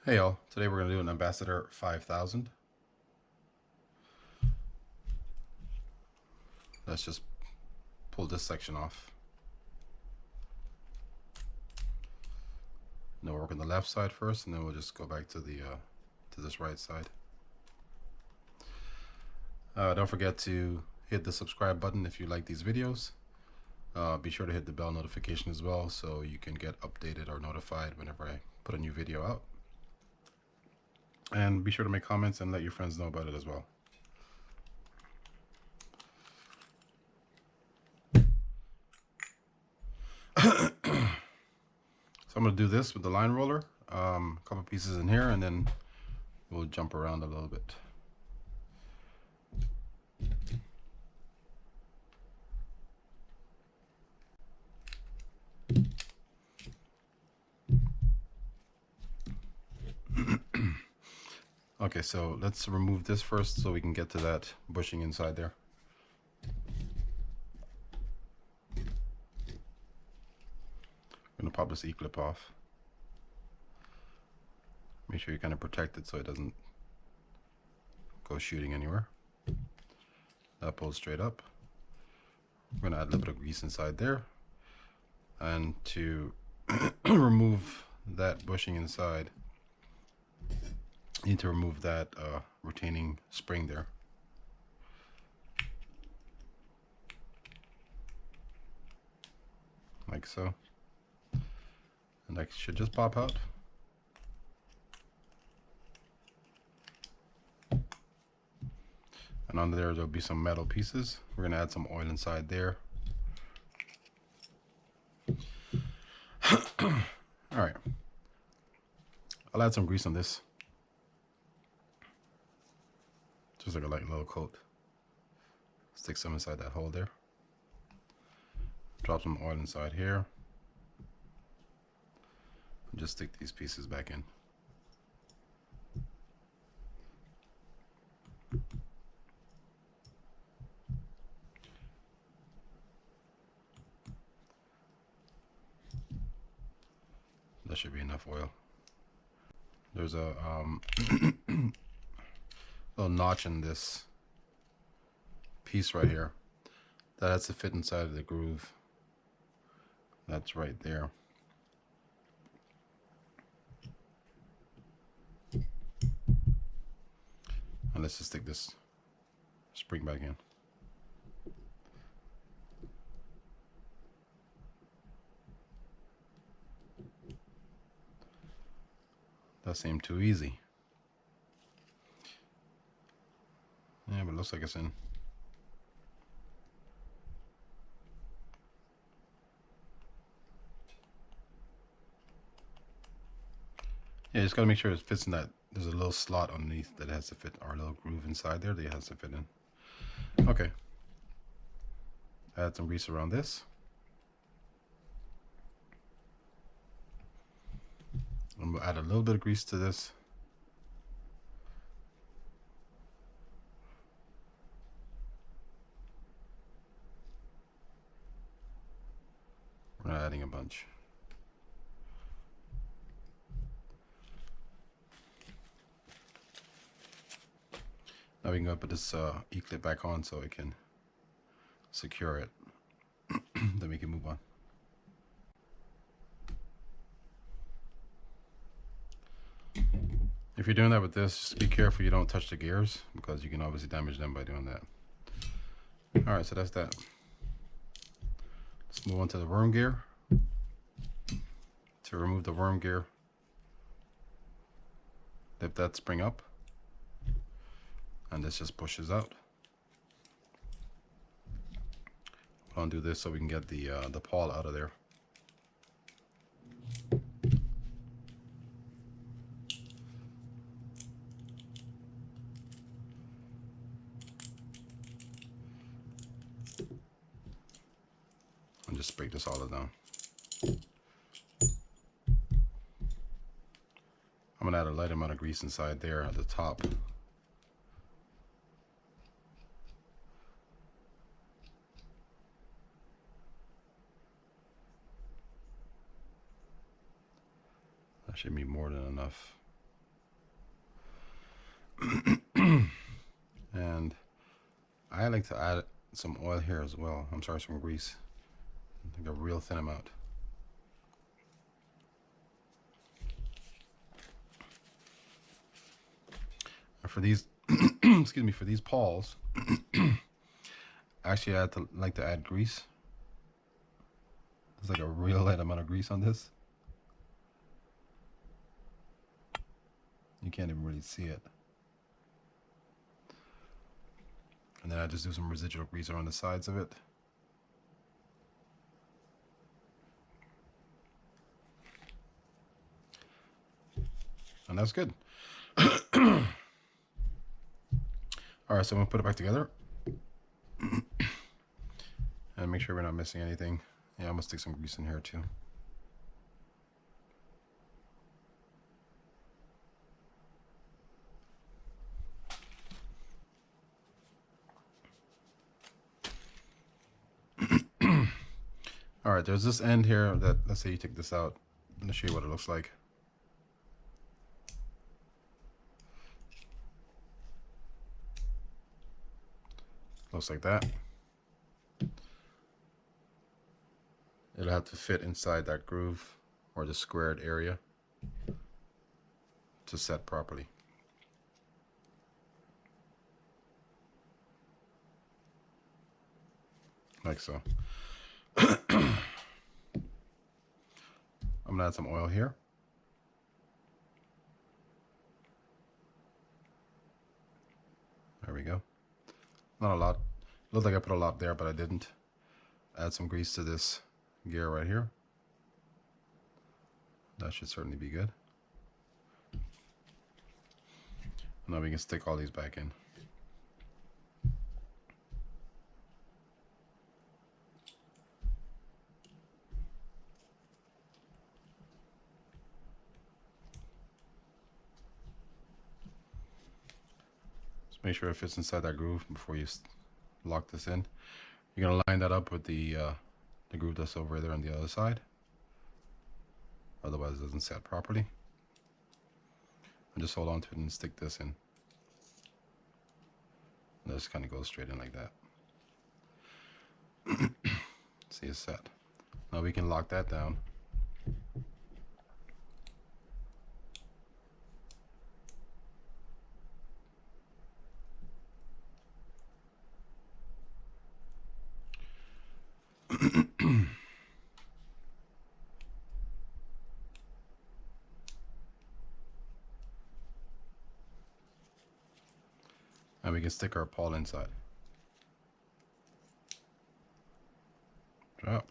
Hey y'all, today we're going to do an Ambassadeur 5000. Let's just pull this section off. Now we'll work on the left side first, and then we'll just go back to the to this right side. Don't forget to hit the subscribe button if you like these videos. Be sure to hit the bell notification as well so you can get updated or notified whenever I put a new video out. And be sure to make comments and let your friends know about it as well. So I'm going to do this with the line roller, a couple pieces in here, and then we'll jump around a little bit. Okay, so let's remove this first so we can get to that bushing inside there. I'm going to pop this E-clip off. Make sure you kind of protect it so it doesn't go shooting anywhere. That pulls straight up. I'm going to add a little bit of grease inside there. And to remove that bushing inside, you need to remove that retaining spring there. Like so. And that should just pop out. And under there'll be some metal pieces. We're going to add some oil inside there. Alright. I'll add some grease on this. Just like a light little coat. Stick some inside that hole there. Drop some oil inside here. And just stick these pieces back in. That should be enough oil. There's a little notch in this piece right here that has to fit inside of the groove. That's right there. And let's just stick this spring back in. That seemed too easy. Yeah, but it looks like it's in. Yeah, just gotta make sure it fits in that. There's a little slot underneath that has to fit, or a little groove inside there that it has to fit in. Okay. Add some grease around this. I'm gonna add a little bit of grease to this. We're not adding a bunch. Now we can go put this E-clip back on so it can secure it. Then we can move on. If you're doing that with this, just be careful you don't touch the gears, because you can obviously damage them by doing that. Alright, so that's that. Let's move on to the worm gear. To remove the worm gear, lift that spring up, and this just pushes out. I'll undo this so we can get the pawl out of there. And just break this all down. I'm gonna add a light amount of grease inside there at the top. That should be more than enough. And I like to add some oil here as well. I'm sorry, some grease. I think a real thin amount. And for these, excuse me, for these pawls, actually I like to add grease. There's like a real light amount of grease on this. You can't even really see it. And then I just do some residual grease around the sides of it. And that's good. All right, so I'm gonna put it back together and make sure we're not missing anything. Yeah, I'm gonna stick some grease in here too. All right, there's this end here that, let's say you take this out. I'm gonna show you what it looks like. Looks like that. It'll have to fit inside that groove or the squared area to set properly. Like so. I'm gonna add some oil here. There we go. Not a lot. Looked like I put a lot there, but I didn't. Add some grease to this gear right here. That should certainly be good. Now we can stick all these back in. Just make sure it fits inside that groove before you lock this in. You're gonna line that up with the groove that's over there on the other side. Otherwise it doesn't set properly. And just hold on to it and stick this in. And just kind of goes straight in like that. See, it's set. Now we can lock that down. And we can stick our pawl inside. Drop.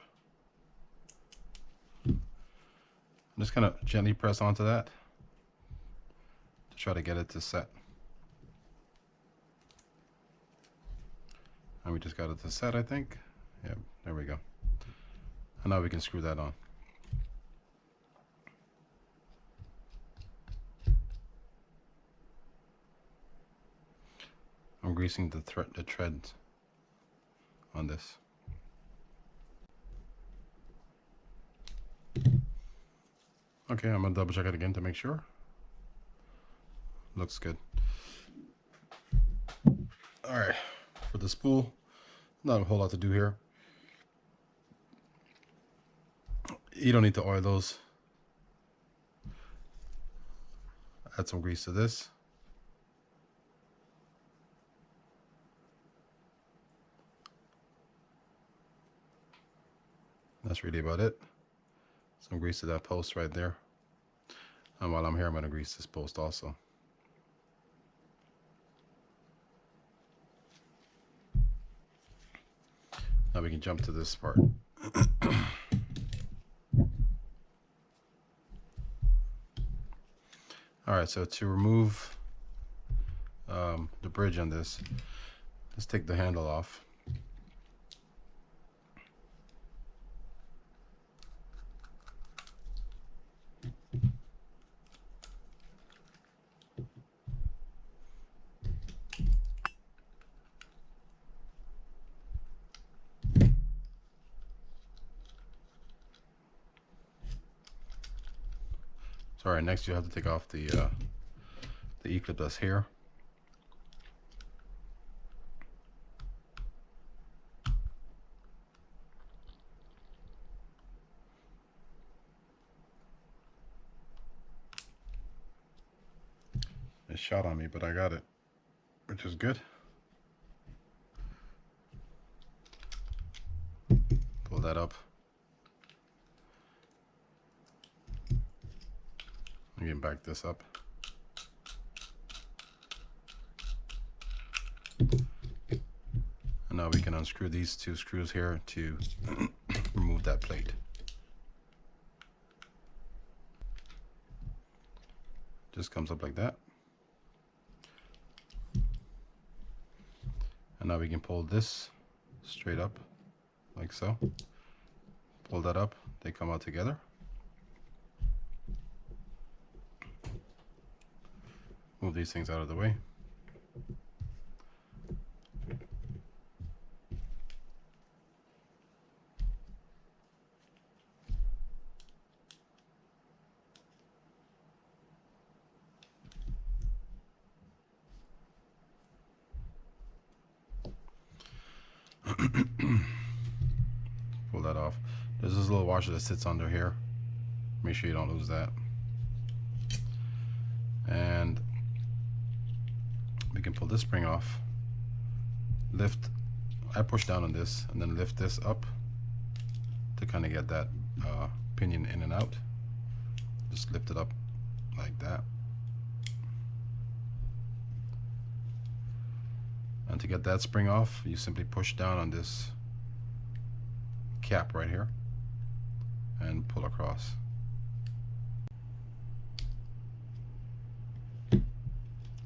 Just kind of gently press onto that to try to get it to set. And we just got it to set, I think. Yeah, there we go. And now we can screw that on. I'm greasing the treads on this. Okay, I'm gonna double check it again to make sure. Looks good. All right, for the spool, not a whole lot to do here. You don't need to oil those. Add some grease to this. That's really about it. Some grease to that post right there. And while I'm here, I'm going to grease this post also. Now we can jump to this part. All right, so to remove the bridge on this, let's take the handle off. Sorry, next you have to take off the E-clip that's here. It shot on me, but I got it, which is good. Pull that up. Again, back this up. And now we can unscrew these two screws here to remove that plate. Just comes up like that. And now we can pull this straight up like so. Pull that up, they come out together. Move these things out of the way. Pull that off. There's this little washer that sits under here. Make sure you don't lose that. And we can pull this spring off. Lift, I push down on this and then lift this up to kind of get that pinion in and out. Just lift it up like that. And to get that spring off, you simply push down on this cap right here and pull across.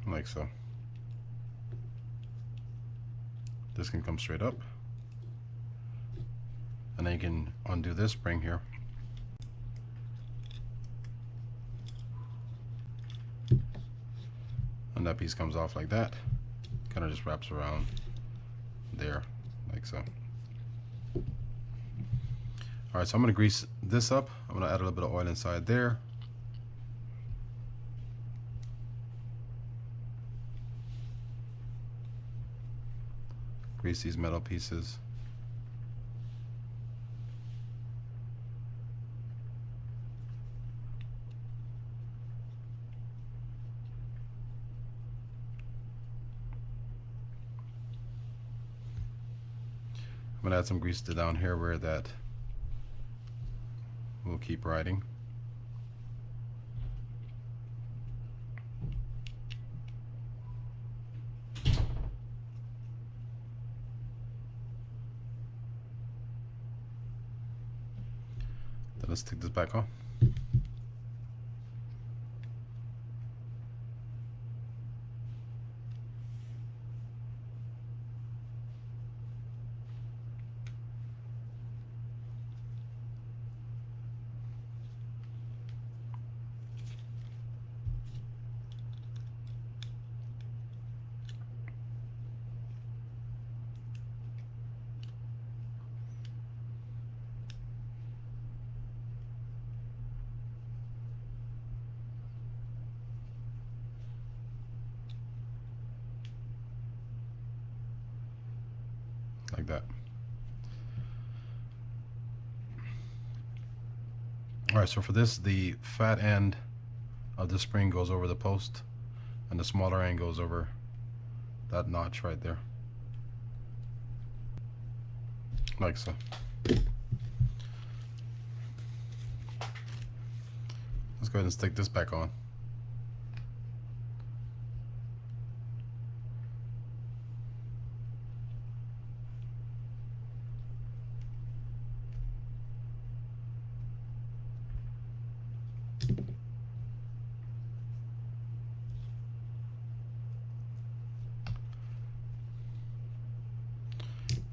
Like so. This can come straight up. And then you can undo this spring here. And that piece comes off like that. Kind of just wraps around there, like so. Alright, so I'm going to grease this up. I'm going to add a little bit of oil inside there. Grease these metal pieces. I'm going to add some grease to down here where that will keep riding. Then let's take this back on. Like that. Alright, so for this, the fat end of the spring goes over the post and the smaller end goes over that notch right there. Like so. Let's go ahead and stick this back on.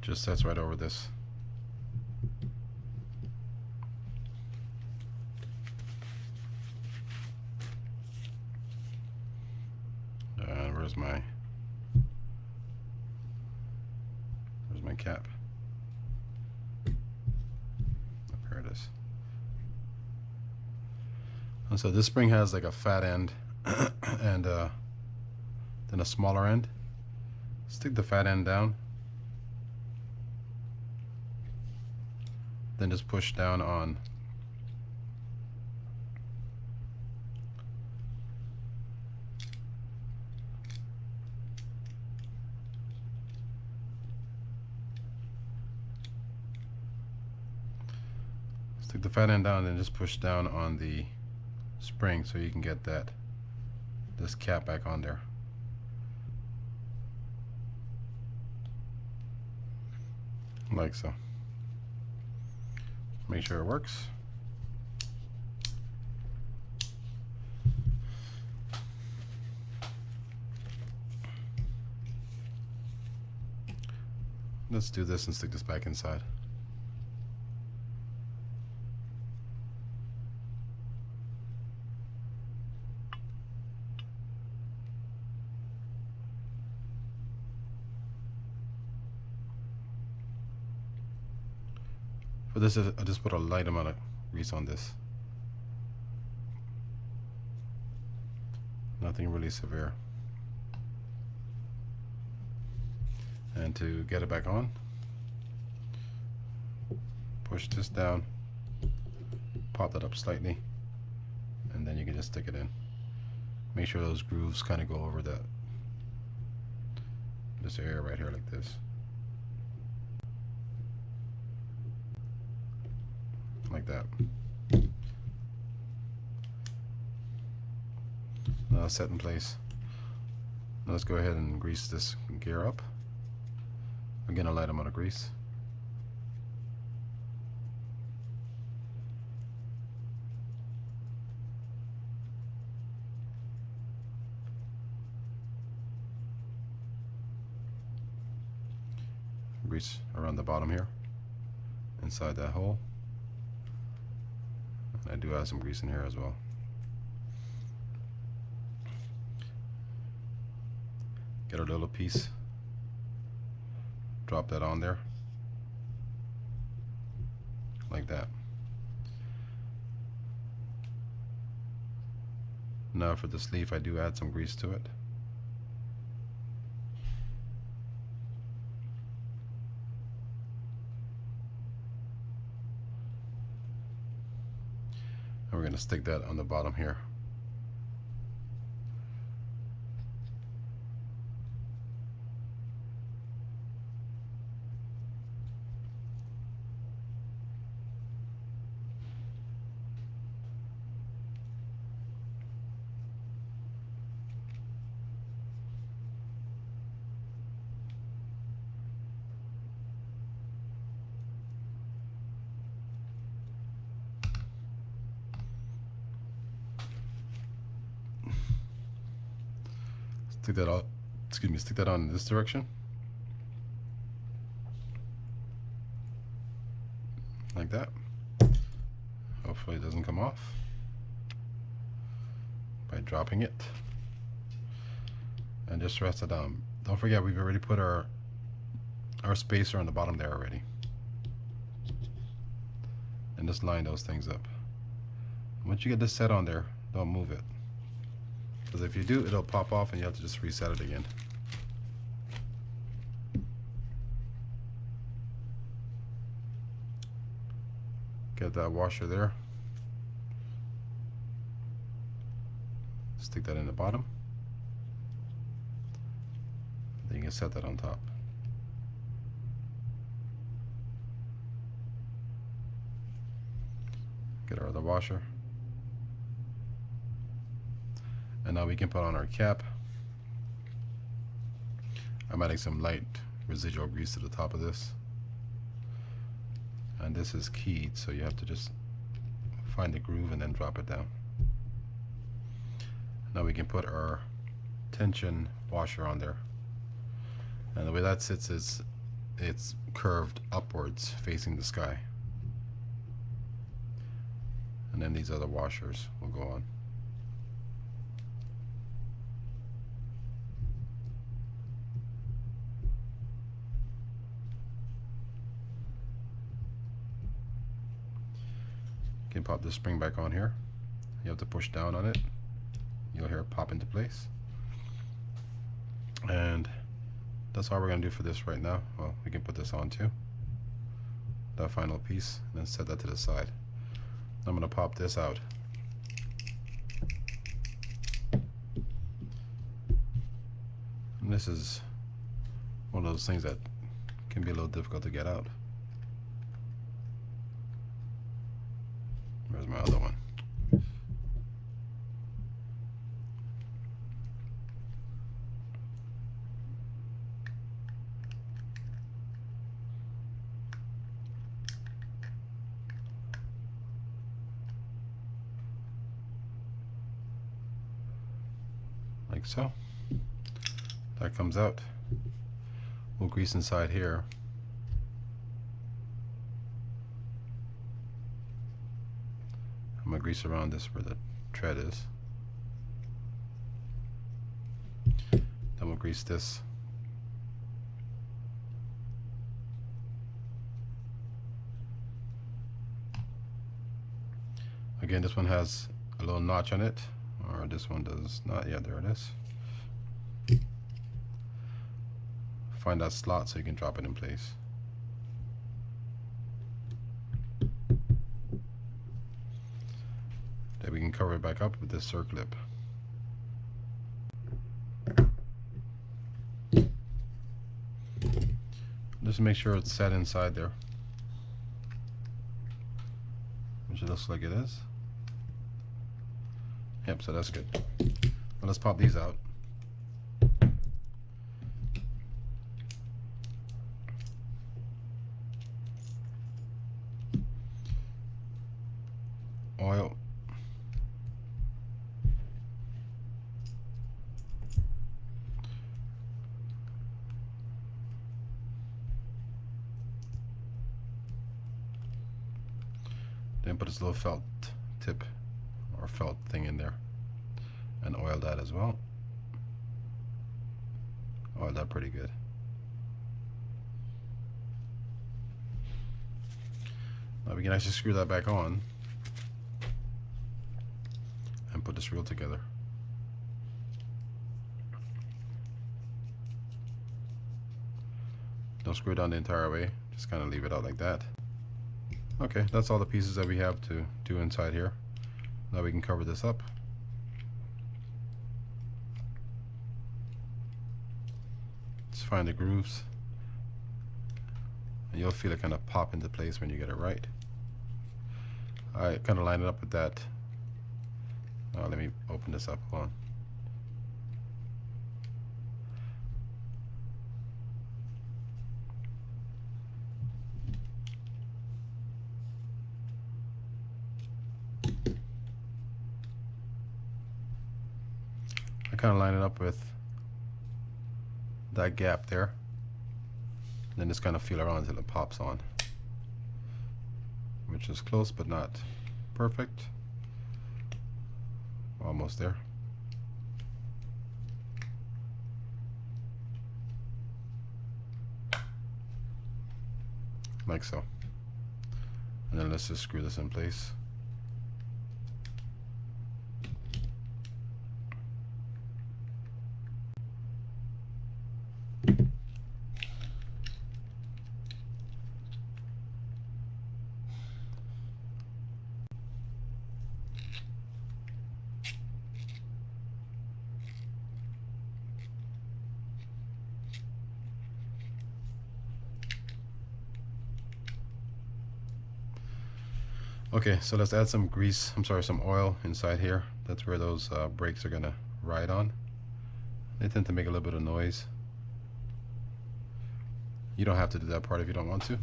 Just sets right over this. Where's my cap? There it is. And so this spring has like a fat end and then a smaller end. Stick the fat end down. Then just push down on Stick the fat end down and then just push down on the spring so you can get this cap back on there. Like so. Make sure it works. Let's do this and stick this back inside. For this, I just put a light amount of grease on this. Nothing really severe. And to get it back on, push this down, pop that up slightly, and then you can just stick it in. Make sure those grooves kind of go over this area right here like this. Like that. Now it's set in place. Now let's go ahead and grease this gear up. Again, a light amount of grease. Grease around the bottom here, inside that hole. And I do have some grease in here as well. Get a little piece. Drop that on there like that. Now for the sleeve, I do add some grease to it. And we're going to stick that on the bottom here. Stick that out, stick that on in this direction. Like that. Hopefully it doesn't come off by dropping it. And just rest it down. Don't forget, we've already put our spacer on the bottom there already. And just line those things up. Once you get this set on there, don't move it. Because if you do, it'll pop off and you have to just reset it again. Get that washer there. Stick that in the bottom. Then you can set that on top. Get our other washer. And now we can put on our cap. I'm adding some light residual grease to the top of this. And this is keyed, so you have to just find the groove and then drop it down. Now we can put our tension washer on there. And the way that sits is it's curved upwards facing the sky. And then these other washers will go on. You can pop the spring back on here. You have to push down on it. You'll hear it pop into place. And that's all we're going to do for this right now. Well, we can put this on too. That final piece, and then set that to the side. I'm going to pop this out. And this is one of those things that can be a little difficult to get out. Where's my other one? Like so. That comes out. We'll grease inside here. I'm gonna grease around this where the tread is. Then we'll grease this. Again, this one has a little notch on it, or this one does not. Yeah, there it is. Find that slot so you can drop it in place. Then we can cover it back up with this circlip. Just make sure it's set inside there, which it looks like it is. Yep, so that's good. Well, let's pop these out. Oil. Then put this little felt tip or felt thing in there and oil that as well. Oil that pretty good. Now we can actually screw that back on and put this reel together. Don't screw it down the entire way, just kind of leave it out like that. Okay, that's all the pieces that we have to do inside here. Now we can cover this up. Just find the grooves, and you'll feel it kind of pop into place when you get it right. I kind of line it up with that. Let me open this up. Hold on. I kind of line it up with that gap there, and then just kind of feel around until it pops on, which is close but not perfect. Almost there. Like so. And then let's just screw this in place. Okay, so let's add some grease, some oil inside here. That's where those brakes are gonna ride on. They tend to make a little bit of noise. You don't have to do that part if you don't want to.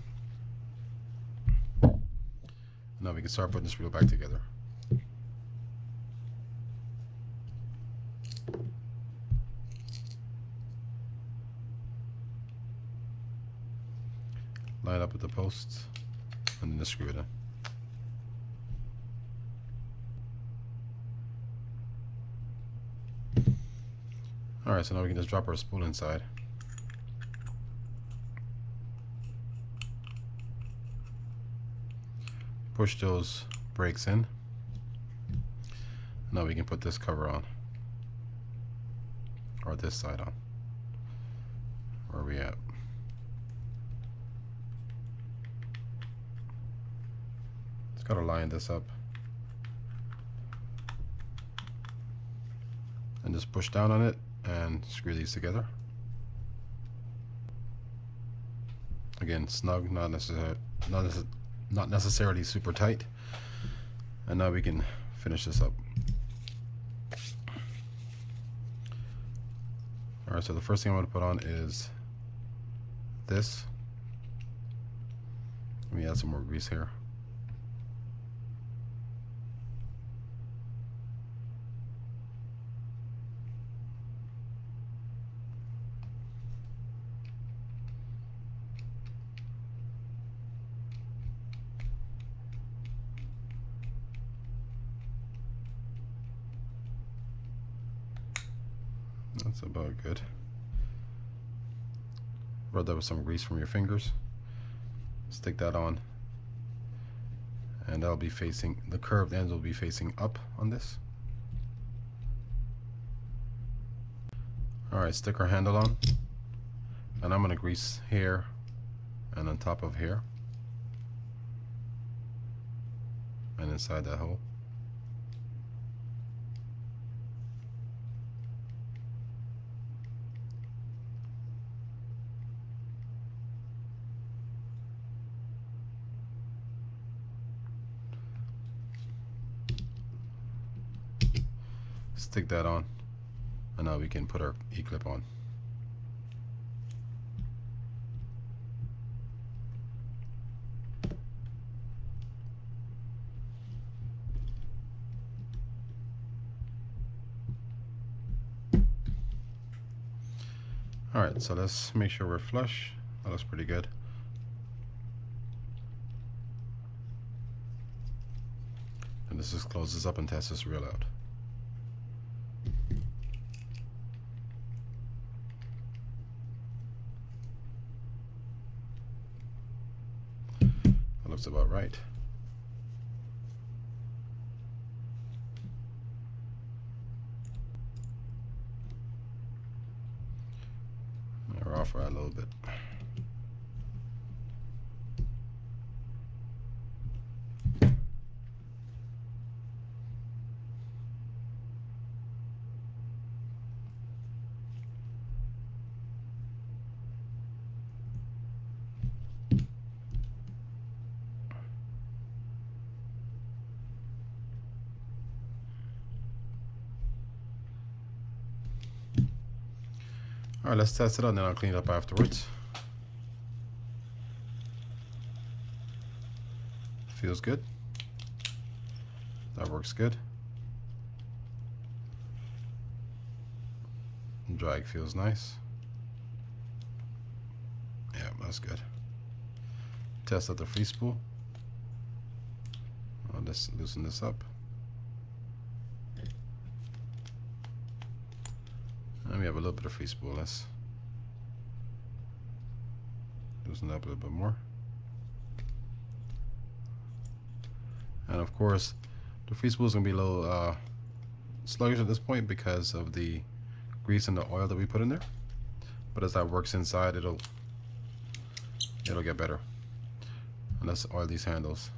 Now we can start putting this reel back together. Line up with the posts and then just screw it in. Alright, so now we can just drop our spool inside. Push those brakes in. Now we can put this cover on. Or this side on. Where are we at? Just gotta line this up. And just push down on it and screw these together. Again, snug, not necessarily super tight. And now we can finish this up. Alright, so the first thing I'm going to put on is this. Let me add some more grease here. That's about good. Rub that with some grease from your fingers. Stick that on. And that'll be facing, the curved ends will be facing up on this. Alright, stick our handle on. And I'm going to grease here and on top of here. And inside that hole. Stick that on, and now we can put our E-clip on. Alright, so let's make sure we're flush. That looks pretty good. And let's just close this up and test this reel out. That looks about right. We're off for a little bit. All right, let's test it out, and then I'll clean it up afterwards. Feels good. That works good. Drag feels nice. Yeah, that's good. Test out the free spool. I'll just loosen this up. And we have a little bit of free spool. Let's loosen up a little bit more. And of course, the free spool is going to be a little sluggish at this point because of the grease and the oil that we put in there. But as that works inside, it'll get better. And let's oil these handles.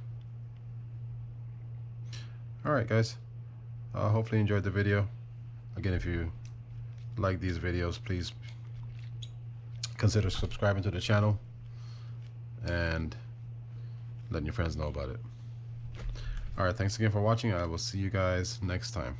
Alright guys, hopefully you enjoyed the video. Again, if you like these videos, please consider subscribing to the channel and letting your friends know about it. Alright, thanks again for watching. I will see you guys next time.